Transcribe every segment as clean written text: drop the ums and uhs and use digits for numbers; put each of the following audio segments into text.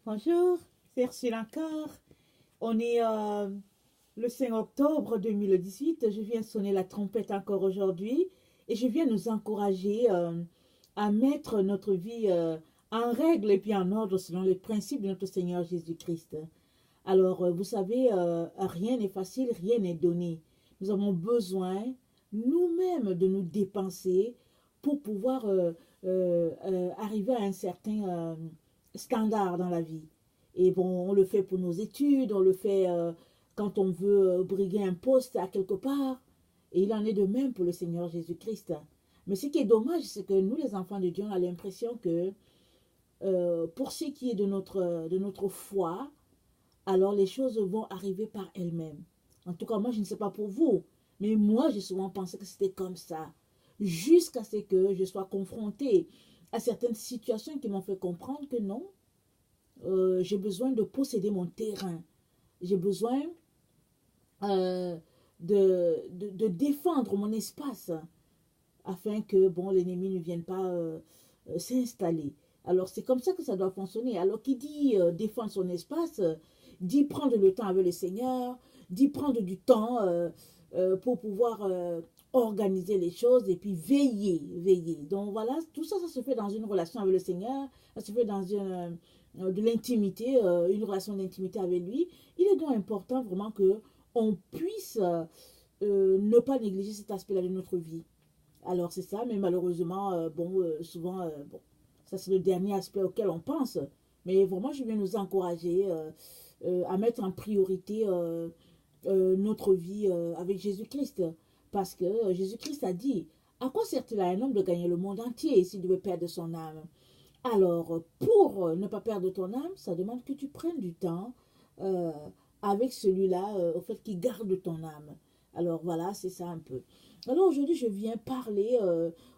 Bonjour, c'est Ursule encore. On est le 5 octobre 2018. Je viens sonner la trompette encore aujourd'hui et je viens nous encourager à mettre notre vie en règle et puis en ordre selon les principes de notre Seigneur Jésus-Christ. Alors, vous savez, rien n'est facile, rien n'est donné. Nous avons besoin nous-mêmes de nous dépenser pour pouvoir arriver à un certain standard dans la vie. Et bon, on le fait pour nos études, on le fait quand on veut briguer un poste à quelque part. Et il en est de même pour le Seigneur Jésus-Christ. Mais ce qui est dommage, c'est que nous, les enfants de Dieu, on a l'impression que pour ce qui est de notre foi, alors les choses vont arriver par elles-mêmes. En tout cas, moi, je ne sais pas pour vous, mais moi, j'ai souvent pensé que c'était comme ça, jusqu'à ce que je sois confrontée à certaines situations qui m'ont fait comprendre que non, j'ai besoin de posséder mon terrain. J'ai besoin de défendre mon espace afin que bon, l'ennemi ne vienne pas s'installer. Alors, c'est comme ça que ça doit fonctionner. Alors, qui dit défendre son espace, dit prendre le temps avec le Seigneur, dit prendre du temps pour pouvoir organiser les choses et puis veiller, veiller. Donc, voilà, tout ça, ça se fait dans une relation avec le Seigneur, ça se fait dans de l'intimité, une relation d'intimité avec lui. Il est donc important vraiment que on puisse ne pas négliger cet aspect-là de notre vie. Alors c'est ça, mais malheureusement, souvent, bon, ça c'est le dernier aspect auquel on pense. Mais vraiment, je viens nous encourager à mettre en priorité notre vie avec Jésus-Christ. Parce que Jésus-Christ a dit, à quoi sert-il à un homme de gagner le monde entier s'il devait perdre son âme? Alors, pour ne pas perdre ton âme, ça demande que tu prennes du temps euh, avec celui-là, au fait, qui garde ton âme. Alors voilà, c'est ça un peu. Alors aujourd'hui, je viens parler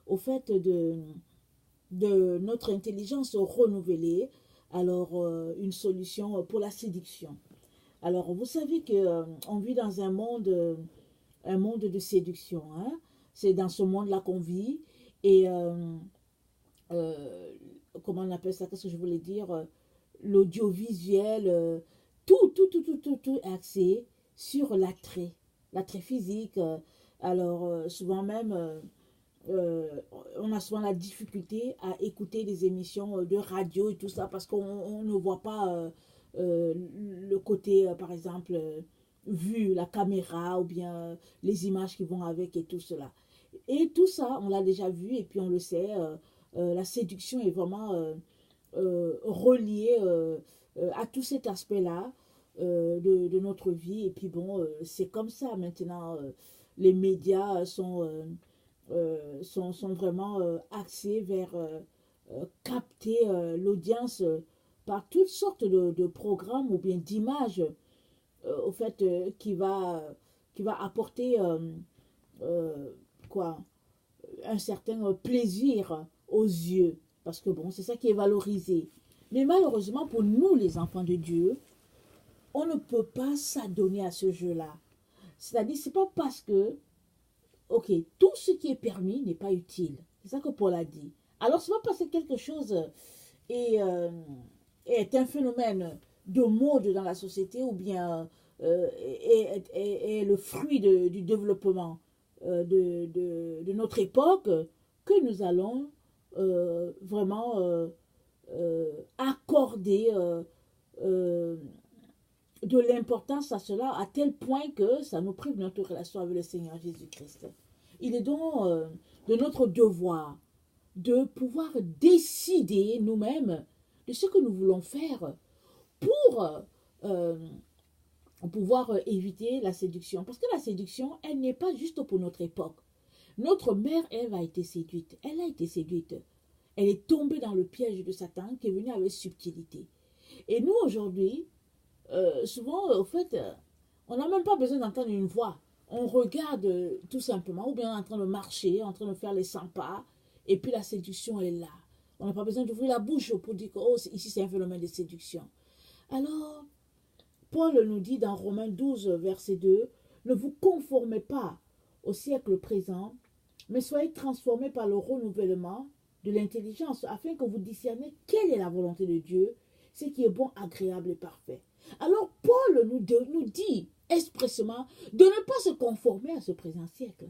au fait de notre intelligence renouvelée. Alors, une solution pour la séduction. Alors, vous savez que on vit dans un monde de séduction. Hein? C'est dans ce monde-là qu'on vit. Et euh, comment on appelle ça? Qu'est-ce que je voulais dire? L'audiovisuel, tout est axé sur l'attrait physique. Alors, souvent même, euh, on a souvent la difficulté à écouter des émissions de radio et tout ça parce qu'on ne voit pas le côté, par exemple, vu, la caméra ou bien les images qui vont avec et tout cela. Et tout ça, on l'a déjà vu et puis on le sait, la séduction est vraiment reliée à tout cet aspect-là de notre vie. Et puis bon, c'est comme ça maintenant. Les médias sont vraiment axés vers capter l'audience par toutes sortes de programmes ou bien d'images au fait qui va apporter euh, quoi un certain plaisir aux yeux parce que bon c'est ça qui est valorisé, mais malheureusement pour nous les enfants de Dieu on ne peut pas s'adonner à ce jeu-là. C'est-à-dire c'est pas parce que ok, tout ce qui est permis n'est pas utile. C'est ça que Paul a dit. Alors, c'est pas parce que quelque chose est, est un phénomène de mode dans la société ou bien est le fruit du développement de notre époque que nous allons vraiment accorder euh, de l'importance à cela à tel point que ça nous prive de notre relation avec le Seigneur Jésus-Christ. Il est donc de notre devoir de pouvoir décider nous-mêmes de ce que nous voulons faire pour euh, pouvoir éviter la séduction. Parce que la séduction, elle n'est pas juste pour notre époque. Notre mère, elle a été séduite. Elle a été séduite. Elle est tombée dans le piège de Satan qui est venu avec subtilité. Et nous, aujourd'hui, souvent, au fait, on n'a même pas besoin d'entendre une voix. On regarde tout simplement, ou bien en train de marcher, en train de faire les 100 pas, et puis la séduction est là. On n'a pas besoin d'ouvrir la bouche pour dire que oh, ici c'est un phénomène de séduction. Alors, Paul nous dit dans Romains 12, verset 2, ne vous conformez pas au siècle présent, mais soyez transformés par le renouvellement de l'intelligence, afin que vous discerniez quelle est la volonté de Dieu, ce qui est bon, agréable et parfait. Alors Paul nous dit expressément de ne pas se conformer à ce présent siècle.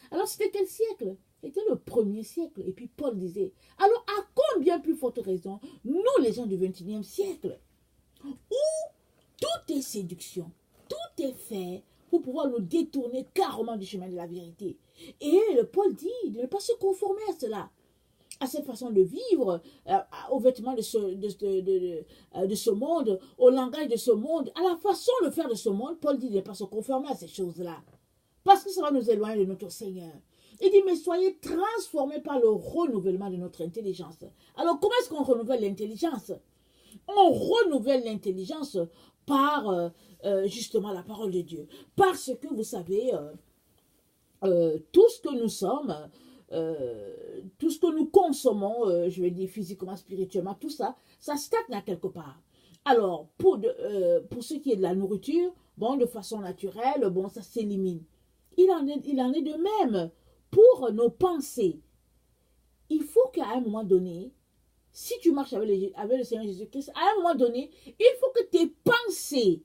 Alors c'était quel siècle? C'était le premier siècle. Et puis Paul disait, alors à combien plus forte raison, nous les gens du 21e siècle, où tout est séduction, tout est fait pour pouvoir nous détourner carrément du chemin de la vérité. Et Paul dit de ne pas se conformer à cela, à cette façon de vivre, aux vêtements de ce monde, au langage de ce monde, à la façon de faire de ce monde. Paul dit de ne pas se conformer à ces choses-là, parce que ça va nous éloigner de notre Seigneur. Il dit, mais soyez transformés par le renouvellement de notre intelligence. Alors, comment est-ce qu'on renouvelle l'intelligence? On renouvelle l'intelligence par justement la parole de Dieu. Parce que, vous savez, tout ce que nous sommes, tout ce que nous consommons, je vais dire physiquement, spirituellement, tout ça, ça stagne à quelque part. Alors, pour ce qui est de la nourriture, bon, de façon naturelle, bon, ça s'élimine. Il en est de même pour nos pensées. Il faut qu'à un moment donné, si tu marches avec le Seigneur Jésus-Christ, à un moment donné, il faut que tes pensées,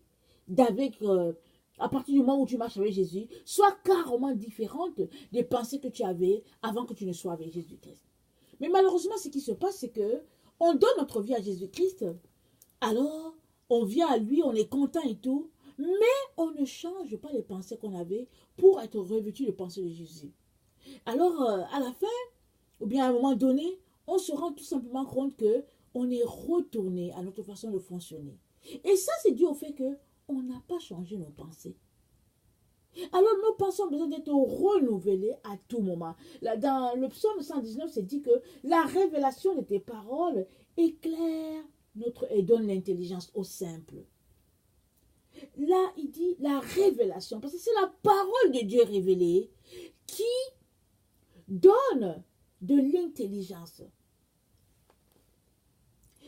à partir du moment où tu marches avec Jésus, soient carrément différentes des pensées que tu avais avant que tu ne sois avec Jésus-Christ. Mais malheureusement, ce qui se passe, c'est que on donne notre vie à Jésus-Christ, alors on vient à lui, on est content et tout, mais on ne change pas les pensées qu'on avait pour être revêtu de pensées de Jésus. Alors, à la fin, ou bien à un moment donné, on se rend tout simplement compte que on est retourné à notre façon de fonctionner. Et ça, c'est dû au fait qu'on n'a pas changé nos pensées. Alors, nos pensées ont besoin d'être renouvelées à tout moment. Là, dans le psaume 119, c'est dit que la révélation de tes paroles éclaire et donne l'intelligence au simple. Là, il dit la révélation, parce que c'est la parole de Dieu révélée qui donne de l'intelligence.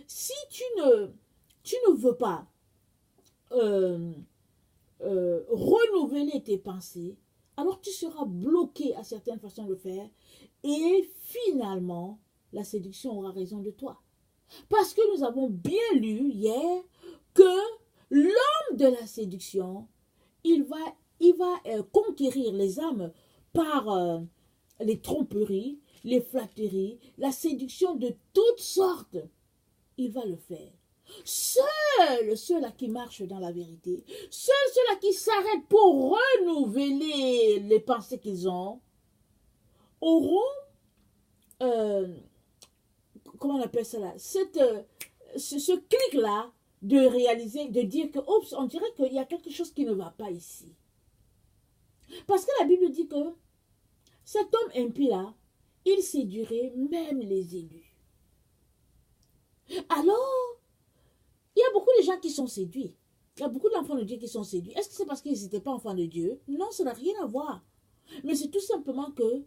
Si tu ne veux pas renouveler tes pensées, alors tu seras bloqué à certaines façons de faire et finalement, la séduction aura raison de toi. Parce que nous avons bien lu hier que l'homme de la séduction, il va conquérir les âmes par les tromperies, les flatteries, la séduction de toutes sortes. Il va le faire. Seuls ceux-là qui marchent dans la vérité, seuls ceux-là qui s'arrêtent pour renouveler les pensées qu'ils ont, auront, comment on appelle ça là, ce clic-là de réaliser, de dire que, oups, on dirait qu'il y a quelque chose qui ne va pas ici. Parce que la Bible dit que cet homme impie-là, il séduirait même les élus. Alors, il y a beaucoup de gens qui sont séduits. Il y a beaucoup d'enfants de Dieu qui sont séduits. Est-ce que c'est parce qu'ils n'étaient pas enfants de Dieu? Non, ça n'a rien à voir. Mais c'est tout simplement que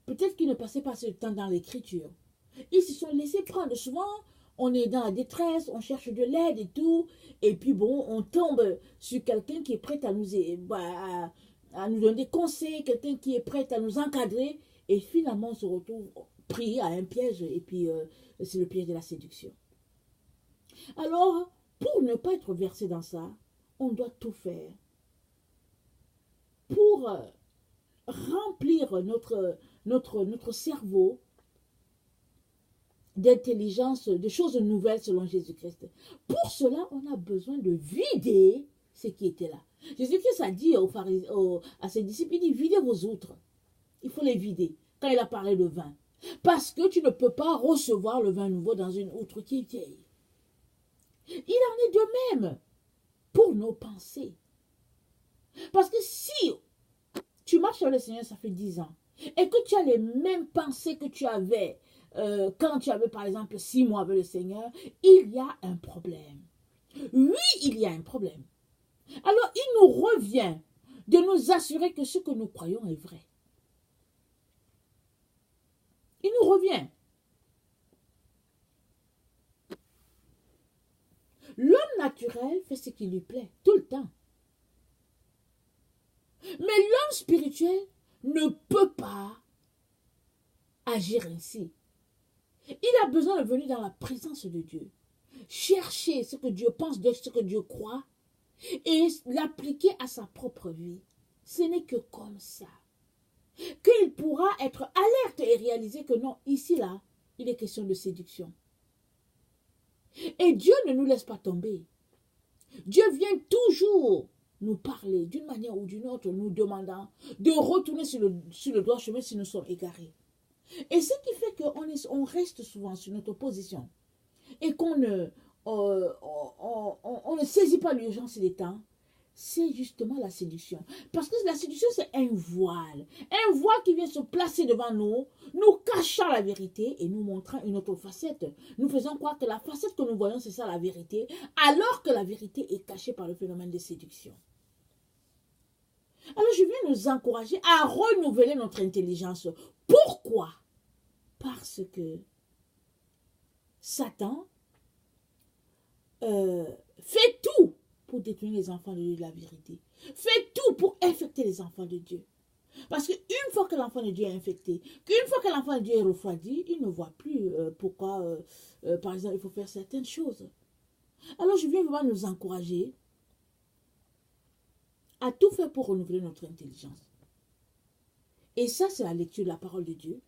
peut-être qu'ils ne passaient pas assez de temps dans l'écriture. Ils se sont laissés prendre. Souvent, on est dans la détresse, on cherche de l'aide et tout. Et puis bon, on tombe sur quelqu'un qui est prêt à nous donner des conseils, quelqu'un qui est prêt à nous encadrer. Et finalement, on se retrouve pris à un piège. Et puis, c'est le piège de la séduction. Alors, pour ne pas être versé dans ça, on doit tout faire pour remplir notre cerveau d'intelligence, de choses nouvelles selon Jésus-Christ. Pour cela, on a besoin de vider ce qui était là. Jésus-Christ a dit à ses disciples, il dit, videz vos outres. Il faut les vider. Quand il a parlé de vin. Parce que tu ne peux pas recevoir le vin nouveau dans une outre qui est vieille. Il en est de même pour nos pensées. Parce que si tu marches avec le Seigneur, ça fait 10 ans, et que tu as les mêmes pensées que tu avais quand tu avais par exemple 6 mois avec le Seigneur, il y a un problème. Oui, il y a un problème. Alors, il nous revient de nous assurer que ce que nous croyons est vrai. Il nous revient. L'homme naturel fait ce qui lui plaît, tout le temps. Mais l'homme spirituel ne peut pas agir ainsi. Il a besoin de venir dans la présence de Dieu. chercher ce que Dieu pense de ce que Dieu croit et l'appliquer à sa propre vie. Ce n'est que comme ça qu'il pourra être alerte et réaliser que non, ici, là, il est question de séduction. Et Dieu ne nous laisse pas tomber. Dieu vient toujours nous parler d'une manière ou d'une autre, nous demandant de retourner sur le droit chemin si nous sommes égarés. Et ce qui fait qu'on reste souvent sur notre position et qu'on on ne saisit pas l'urgence des temps, c'est justement la séduction. Parce que la séduction, c'est un voile. Un voile qui vient se placer devant nous, nous cachant la vérité et nous montrant une autre facette. Nous faisons croire que la facette que nous voyons, c'est ça la vérité, alors que la vérité est cachée par le phénomène de séduction. Alors je viens nous encourager à renouveler notre intelligence. Pourquoi? Parce que Satan fait tout pour détruire les enfants de Dieu de la vérité. Fait tout pour infecter les enfants de Dieu. Parce qu'une fois que l'enfant de Dieu est infecté, qu'une fois que l'enfant de Dieu est refroidi, il ne voit plus pourquoi, par exemple, il faut faire certaines choses. Alors je viens vraiment nous encourager à tout faire pour renouveler notre intelligence. Et ça, c'est la lecture de la parole de Dieu.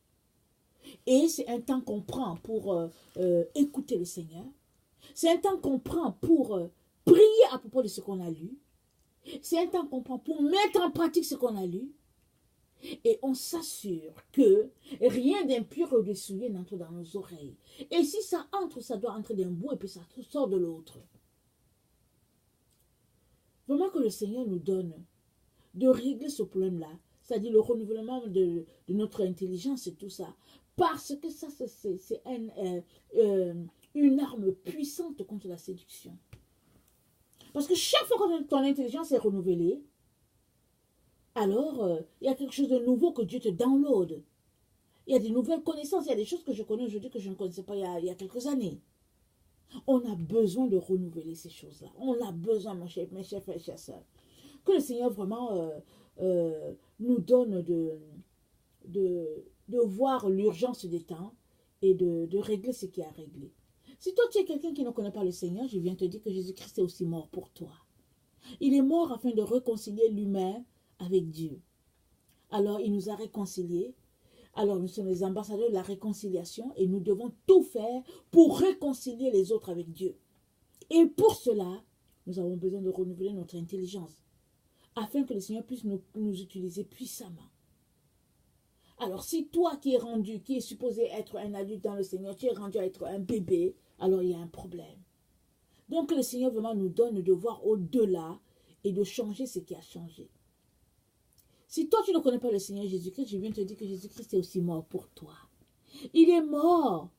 Et c'est un temps qu'on prend pour écouter le Seigneur. C'est un temps qu'on prend pour prier à propos de ce qu'on a lu. C'est un temps qu'on prend pour mettre en pratique ce qu'on a lu. Et on s'assure que rien d'impur ou de souillé n'entre dans nos oreilles. Et si ça entre, ça doit entrer d'un bout et puis ça sort de l'autre. Vraiment que le Seigneur nous donne de régler ce problème-là, c'est-à-dire le renouvellement de notre intelligence et tout ça. Parce que ça, c'est une arme puissante contre la séduction. Parce que chaque fois que ton intelligence est renouvelée, alors il y a quelque chose de nouveau que Dieu te download. Il y a des nouvelles connaissances, il y a des choses que je connais aujourd'hui que je ne connaissais pas il y a quelques années. On a besoin de renouveler ces choses-là. On a besoin, mes chers frères et chers sœurs. Que le Seigneur vraiment nous donne de voir l'urgence des temps et de régler ce qui a réglé. Si toi tu es quelqu'un qui ne connaît pas le Seigneur, je viens te dire que Jésus-Christ est aussi mort pour toi. Il est mort afin de réconcilier l'humain avec Dieu. Alors il nous a réconciliés. Alors nous sommes les ambassadeurs de la réconciliation et nous devons tout faire pour réconcilier les autres avec Dieu. Et pour cela, nous avons besoin de renouveler notre intelligence afin que le Seigneur puisse nous utiliser puissamment. Alors si toi qui es supposé être un adulte dans le Seigneur, tu es rendu à être un bébé, alors il y a un problème. Donc le Seigneur vraiment nous donne de voir au-delà et de changer ce qui a changé. Si toi tu ne connais pas le Seigneur Jésus-Christ, je viens te dire que Jésus-Christ est aussi mort pour toi. Il est mort,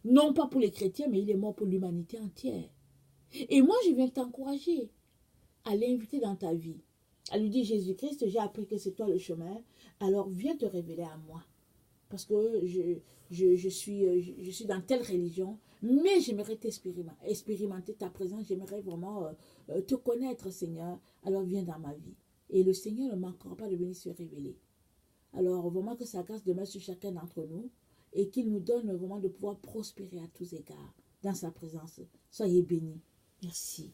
non pas pour les chrétiens, mais il est mort pour l'humanité entière. Et moi je viens t'encourager à l'inviter dans ta vie. À lui dire, Jésus-Christ, j'ai appris que c'est toi le chemin, alors viens te révéler à moi. Parce que je suis dans telle religion, mais j'aimerais expérimenter ta présence, j'aimerais vraiment te connaître, Seigneur, alors viens dans ma vie. Et le Seigneur ne manquera pas de venir se révéler. Alors vraiment que sa grâce demeure sur chacun d'entre nous et qu'il nous donne vraiment de pouvoir prospérer à tous égards dans sa présence. Soyez bénis. Merci.